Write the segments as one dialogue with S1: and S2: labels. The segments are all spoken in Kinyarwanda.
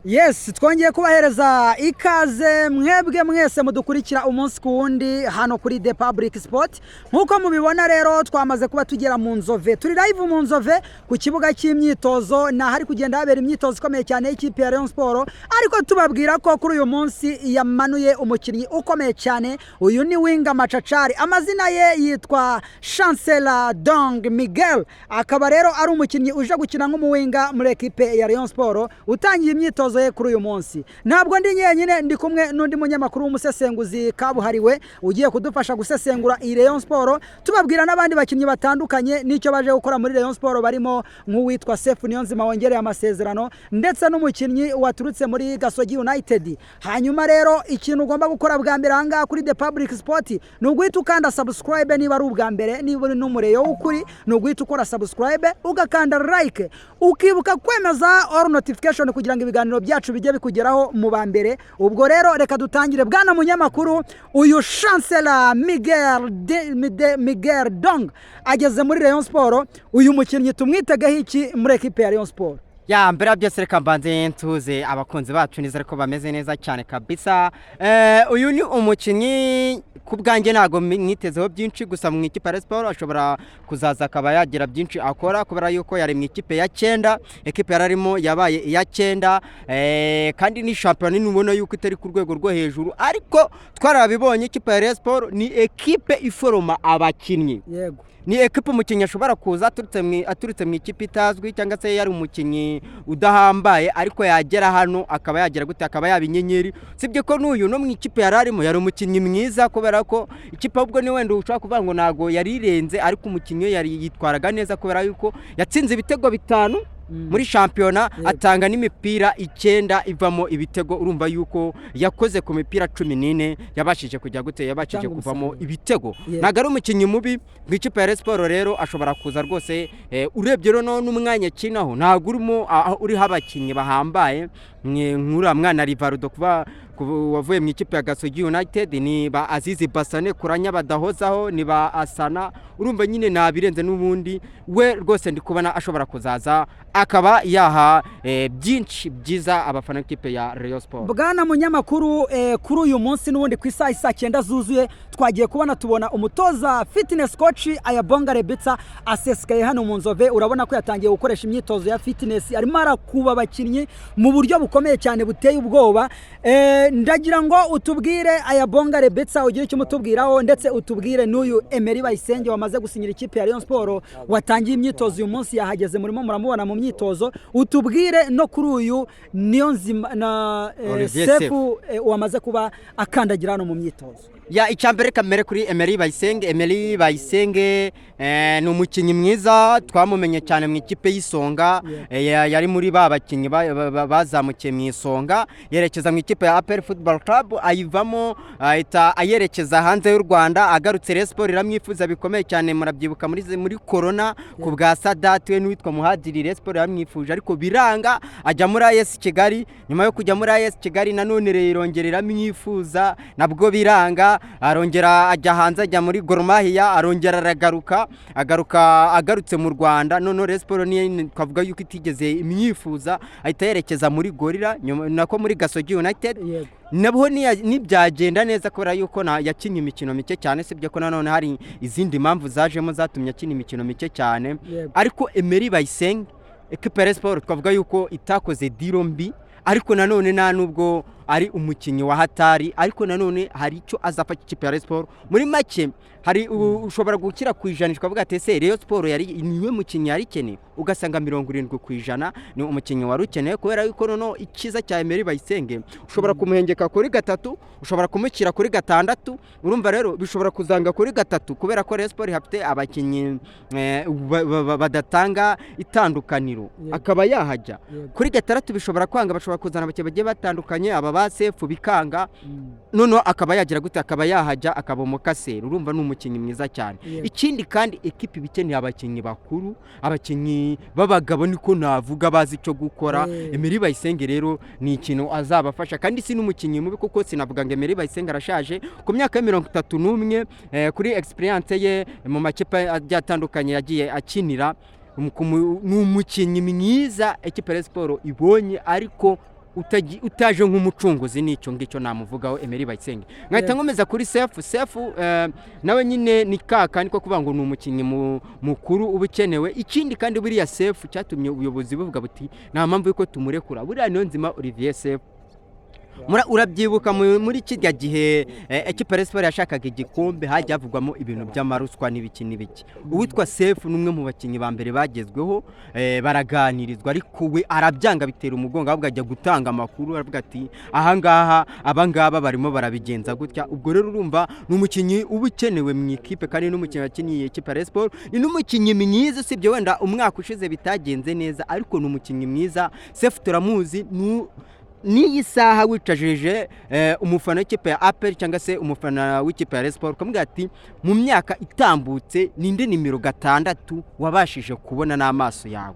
S1: Yes, twongeye kubahereza ikaze mwebwe mwese mudukurikira umunsi ku wundi hano kuri The Public Sport. Nkuko mubibona rero twamaze kuba tugera mu Nzove. Turi live mu Nzove ku kibuga cy'imyitozo na hari kugenda habera imyitozo ikomeye cyane y'ikipe ya Rayon Sport. Ariko tubabwira ko kuri uyu munsi yamanuye umukinnyi ukomeye cyane. Uyu ni Winga Machachari. Amazina ye yitwa Chancellor Dong Miguel. Akaba rero ari umukinnyi uje gukina nk'umuwinga muri ekipe ya Rayon Sport. Utangiye imyitozo kuri uyu munsi. Ntabwo ndi nyenyine, ndi kumwe n'undi munyamakuru w'umusesenguzi kabuhariwe ugiye kudufasha gusesengura iyi Rayon Sport, tubabwira n'abandi bakinnyi batandukanye n'icyo baje gukora muri Rayon Sport, barimo nk'uwitwa Sefu Niyonzima wongereye amasezerano ndetse n'umukinnyi waturutse muri Gasogi United. Hanyuma rero ikintu ugomba gukora bwa mbere ahangaha kuri The Public Sport ni uguhita ukanda subscribe niba ari ubwa mbere, niba uri n'umureyo w'ukuri ni uguhita ukora subscribe ugakanda like, ukibuka kwemeza all notification kugira ngo ibiganiro byacu bijye bikugeraho mu ba mbere. Ubwo rero reka dutangire. Bwana munyamakuru, uyu Chancellor Miguel Dong ageze muri Rayon Sport. Uyu mukinnyi tumwitegaho iki muri ekipe ya Rayon Sport?
S2: Ya mbere ya byose reka mbanze ntuze abakunzi bacu nizere ko bameze neza cyane kabisa. Uyu ni umukinnyi ku bwanjye ntago mwitezeho byinshi, gusa mu ikipe ya Sport ashobora kuzaza akaba yagira byinshi akora kubera yuko yari mu ikipe ya 9, ekipe yararimo yabaye iya 9, kandi ni champion nubona yuko itari ku rwego rwo hejuru, ariko twarabibonye ikipe ya Sport ni ekipe iforoma abakinnyi.
S1: Yego,
S2: ni ekipe umukinnyi ashobora kuza aturutse mu ikipe itazwi cyangwa se yari umukinnyi udahambaye, ariko yagera hano akaba yagira gute, akaba yaba inyenyeri. Sibye ko n'uyu no mu ikipe yararimo yari umukinnyi mwiza, kubera ko ikipe ubwo ni wenda ushaka kuvuga ngo nago yarirenze, ariko umukinnyi yari yitwaraga neza kubera yuko yatsinze ibitego 5 muri shampiyona, atanga n'imipira 9 ivamo ibitego. Urumva yuko yakoze ku mipira 14 yabashije kujya gute, yabashije kuvamo ibitego. Nagari umukinnyi mubi mu ikipe ya Sport rero ashobora kuza rwose. Urebye rero n'umwanya kinaho ntago urimo uri habakinnyi bahambaye nkura mwana Rivaldo kuba wavuye mu ikipe ya Gasogi United, ni ba Azizi Basane kuranya badahozaho, ni ba Asana. Urumva nyine nabirenze n'ubundi we rwose ndi kubona ashobora kuzaza akaba yaha byinshi byiza abafana b'ikipe ya Rayon Sport.
S1: Bwana munyamakuru, kuri uyu munsi n'ubundi ku isaha 9 zuzuye twagiye tubona umutoza fitness coach Ayabonga Rebitsa asesekaye hano mu Nzove. Urabona ko yatangiye gukoresha imyitozo ya fitness, arimo arakuba abakinnyi mu buryo bukomeye cyane buteye ubwoba. Ndagira ngo utubwire Ayabonga Rebitsa ugire icyo mutubwiraho, ndetse utubwire n'uyu Emery Bayisenge wamaze gusinyira ikipe ya Rayon Sport watangiye imyitozo uyu munsi, yahageze murimo muramubona mu myitozo. Utubwire no kuri uyu Niyonzima na Sefu wamaze kuba akandagira hano mu myitozo.
S2: Ya icyambere kamere kuri Emery Bayisenge. Emery Bayisenge ni umukinnyi mwiza, twamumenye cyane mu ikipe y'Isonga. Yari muri babakinnyi bazamukiye mu Isonga, yerekeza mu ikipe ya APR Football Club, ayivamo ayerekeza hanze y'u Rwanda. Agarutse Rayon Sport iramwifuza bikomeye cyane, murabyibuka muri corona ku bwa Sadat we n'uwitwa Muhadiri. Rayon Sport yamwifuje ariko biranga, ajya muri AS Kigali. Nyuma yo kujya muri AS Kigali nanone irongerera mwifuza, nabwo biranga, arongera ajya hanze, ajya muri Gor Mahia, arongera agarutse mu Rwanda. None Rayon Sport ni twavuga yuko itigeze imyifuza, ahita yerekeza muri Gorilla, nako muri Gasogi United. Nabwo nibyagenda neza kubera yuko yakinnye imikino mike cyane, sibye ko nanone hari izindi mpamvu zajemo zatumye akina imikino mike cyane. Ariko Emery Bayisenge ekipe ya Sport twavuga yuko itakoze diro mbi, ariko nanone nta nubwo ari umukinnyi wa hatari, ariko nanone hari icyo azafata ikipe ya Sport. Muri make hari ushobora gukira ku ijana ukavuga ati ese Rayon Sport yari niwe mukinnyi yari keneye, ugasanga 70% ni umukinnyi wari ukeneye, kubera yuko nono ikiza cya Emery Bayisenge ushobora kumuhengeka kuri 3, ushobora kumukira kuri 6. Urumva rero bishobora kuzanga kuri 3 kubera ko Rayon Sport hafite abakinnyi badatanga itandukaniro, akaba yahajya kuri 6. Bishobora kwanga, bashobora kuzana abakinnyi bagiye batandukanye, aba Sefu bikanga, nono akaba yagira gute, akaba yahajya akaba umukaseri. Urumva ni umukinnyi mwiza cyane. Ikindi kandi ekipe bikeneye abakinnyi bakuru, abakinnyi babagabo niko navuga bazi icyo gukora. Emery Bayisenge rero ni ikintu azabafasha, kandi si n'umukinnyi mubi kuko sinavuga ngo Emery Bayisenge arashaje. Ku myaka ya 31 kuri experience ye mu makipe atandukanye yagiye akinira, ni umukinnyi mwiza ekipe ya Sport ibonye, ariko utaje nk'umucunguzi n'icyo ngicyo namuvugaho Emery Bayisenge nkahita nkomeza kuri Sefu nawe nyine ni kaka niko kuvuga ngo ni umukinnyi mukuru ubukenewe ikindi kandi buriya Sefu cyatumye ubuyobozi buvuga buti nta mpamvu yuko tumurekura buriya Niyonzima Olivier Sefu urabyibuka muri kirya gihe ekipa ya Sport yashakaga igikombe hajya havugwamo ibintu by'amaruswa n'ibiki uwitwa Sefu n'umwe mu bakinnyi ba mbere bagezweho baraganirizwa ariko we arabyanga bitera umugongo ahubwo ajya gutanga amakuru aravuga ati ahangaha abangaba barimo barabigenza gutya ubwo rero urumva n'umukinnyi ubukenewe mu ikipe kandi n'umukinnyi wakiniye ekipa ya Sport ni n'umukinnyi mwiza usibye wenda umwaka ushize bitagenze neza ariko n'umukinnyi mwiza Sefu turamuzi n'iyi saha wicajije umufana w'ikipe ya APR cyangwa se umufana w'ikipe ya Sport ukamubwira ati mu myaka itambutse ninde nimero 6 wabashije kubona n'amaso yawe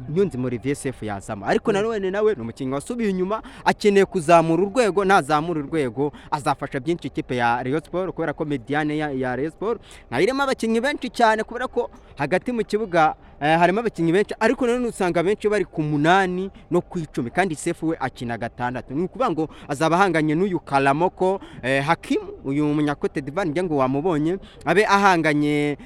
S2: Niyonzima Olivier Sefu yazama ariko nawe nawe n'umukinnyi wasubiye inyuma akeneye kuzamura urwego nazamura urwego azafasha byinshi ikipe ya Rayon Sport kubera ko mediane ya Rayon Sport nayirema abakinnyi benshi cyane kubera ko hagati mu kibuga harimo abakinnyi benshi ariko none usanga benshi bari ku 8 no ku 10 kandi Sefu we akina 6 ni ukuvuga ngo azaba ahanganye n'uyu Kalamoko Hakim uyu munyakote Divan nge ngo wamubonye abe ahanganye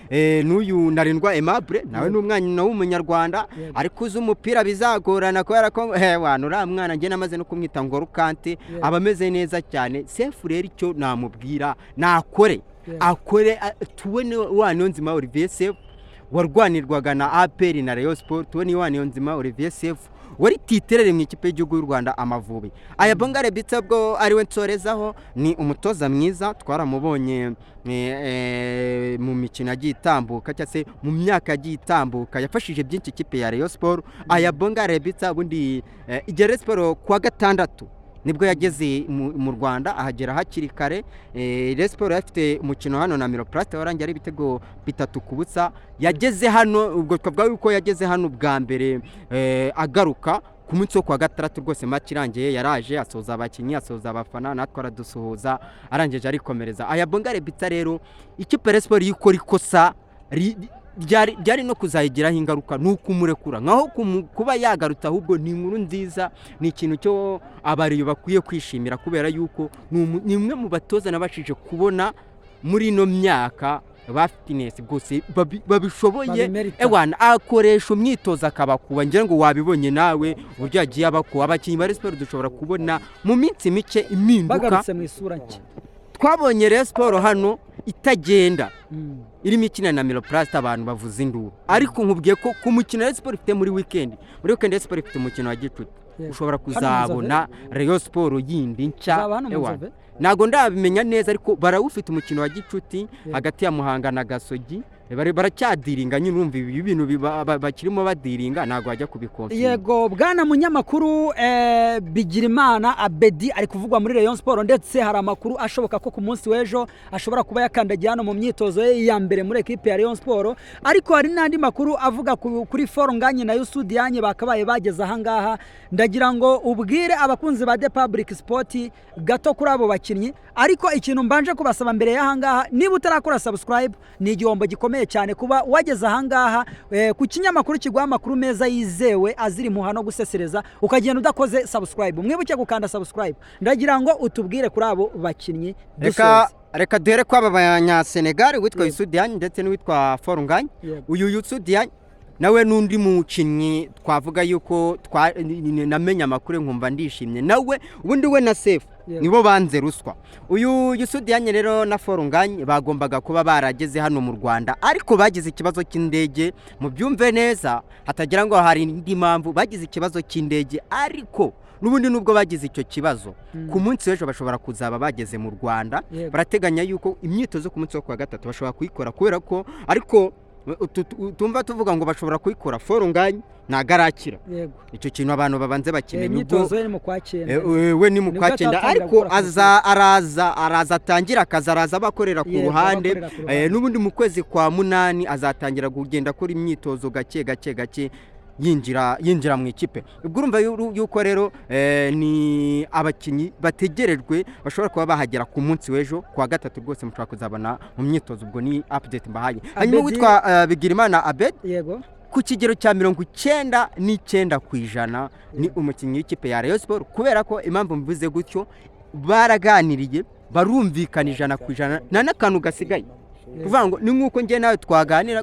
S2: n'uyu Narindwa Aimable nawe n'umwanya w'umunyarwanda ariko uzi umupira bizagorana kubera ko uriya mwana nge namaze no kumwita ngo Rukante aba ameze neza cyane Sefu rero icyo namubwira nakore tubone wa Niyonzima Olivier Sefu warwanirwaga na APR na Rayon Sport tubone wa Niyonzima Olivier Sefu wari titerere mu ikipe y'igihugu y'u Rwanda Amavubi aya Bongare bitse bwo ari we nsorezaho ni umutoza mwiza twaramubonye mu mikino yagiye itambuka cyangwa se mu myaka yagiye itambuka yafashije byinshi ikipe ya Rayon Sport aya Bongare bitse ubundi igere Sport kwa 6 nibwo yageze mu Rwanda ahagera hakiri kare Rayon Sport yafite umukino hano na Miroplast warangiye ari ibitego 3 kubutsa yageze hano ubwo twavuga yuko yageze hano bwa mbere agaruka ku munsi wo kwa 6 rwose match irangiye yaraje asoza abakinnyi asoza abafana natwe aradusuhuza arangije arikomereza aya Bongare bitsa rero ikipe ya Sport yikora ikosa ryari no kuzayigiraho ingaruka nuko umurekura nkaho kuba yagarutse ahubwo ni inkuru nziza ni ikintu cyo abariyo bakwiye kwishimira kubera yuko ni umwe mu batoza nabashije kubona muri no myaka ba fitness bwose babishoboye akoresha umyitozo akabakuba ngira ngo wabibonye nawe uburyo yagiye abakuba abakinnyi ba Sport dushobora kubona mu minsi mike impinduka
S1: bagarutse mu isura nshya
S2: twabonye Rayon Sport hano itagenda irimo ikina na Miroplast abantu bavuza induru ariko nkubwiye ko ku mukino Rayon Sport ifite muri weekend Rayon Sport ifite umukino wa gicuti ushobora kuzabona Rayon Sport yindi nshya nago ndabimenya neza ariko barawufite umukino wa gicuti hagati ya Muhanga na Gasogi baracyadiringa nyine urumva ibi bintu bakirimo badiringa nago bajya kubikonfirma
S1: yego bwana munyamakuru Bigirimana Abedi ari kuvugwa muri Rayon Sport ndetse hari amakuru ashoboka ko ku munsi w'ejo ashobora kuba yakandagiye hano mu myitozo ye ya mbere muri equipe ya Rayon Sport ariko hari n'andi makuru avuga kuri Forunganye na Yusudianye bakabaye bageze ahangaha ndagira ngo ubwire abakunzi ba The Public Sport gato kuri abo bakinnyi ariko ikintu mbanje kubasaba mbere y'ahangaha niba utarakora subscribe ni igihombo gikomeye cyane kuba wageze ahangaha ku kinyamakuru kiguha amakuru meza yizewe aziri muha no gusesereza ukagenda udakoze subscribe mwibuke gukanda subscribe ndagira ngo utubwire kuri abo bakinnyi
S2: reka duhere kwaba banya Senegal witwa Yusudianye ndetse n'uwitwa Forunganye uyu Yusudianye nawe n'undi mukinnyi twavuga yuko namenya amakuru nkumva ndishimye nawe ubundi we na Sefu nibo banze ruswa uyu Yusudianye rero na Forunganye bagombaga kuba barageze hano mu Rwanda ariko bagize ikibazo cy'indege mu byumve neza hatagira ngo hari indi mpamvu bagize ikibazo cy'indege ariko nubundi nubwo bagize icyo kibazo ku munsi w'ejo bashobora kuzaba bageze mu Rwanda barateganya yuko imyitozo ku munsi wo kwa 3 bashobora kuyikora kubera ko ariko tumva tuvuga ngo bashobora kuyikora Forunganye nagarakira icyo kintu abantu babanze bakeneye
S1: imyitozo ni mu kwakenda
S2: we ni mu kwakenda ariko araza atangira akaza bakorera ku ruhande n'ubundi mu kwezi kwa 8 azatangira kugenda akora imyitozo gake yinjira mu ikipe ubwo urumva yuko rero ni abakinnyi bategerejwe bashobora kuba bahagera ku munsi w'ejo kwa 3 rwose mushobora kuzabana mu myitozo ubwo ni update mbahaye hanyuma witwa Bigirimana Abed
S1: yego
S2: ku kigero cya 99% ni umukinnyi w'ikipe ya Rayon Sport kubera ko impamvu mbivuze gutyo baraganiriye barumvikana 100% nta n'akantu gasigaye kuvuga ngo ni nk'uko njye nawe twaganira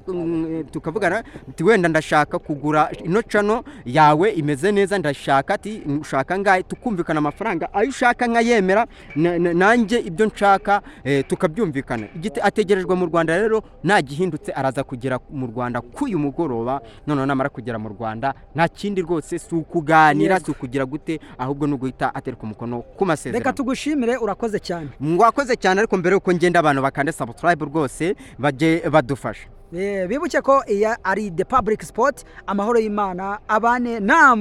S2: tukavugana ati wenda ndashaka kugura ino cano yawe imeze neza ndashaka ati ushaka ngahe tukumvikana amafaranga ayo ushaka nkayemera nanjye ibyo nshaka tukabyumvikana ategerejwe mu Rwanda rero nta gihindutse araza kugera mu Rwanda kuyu mugoroba none namara kugera mu Rwanda nta kindi rwose si ukuganira si ukugira gute ahubwo no guhita atereka umukono ku masezerano.
S1: Reka tugushimire urakoze cyane.
S2: Mwakoze cyane ariko mbere yuko ngenda abantu bakande subscribe rwose baje badufasha.
S1: Bibuke ko iya ari The Public Sport amahoro y'Imana abane namwe.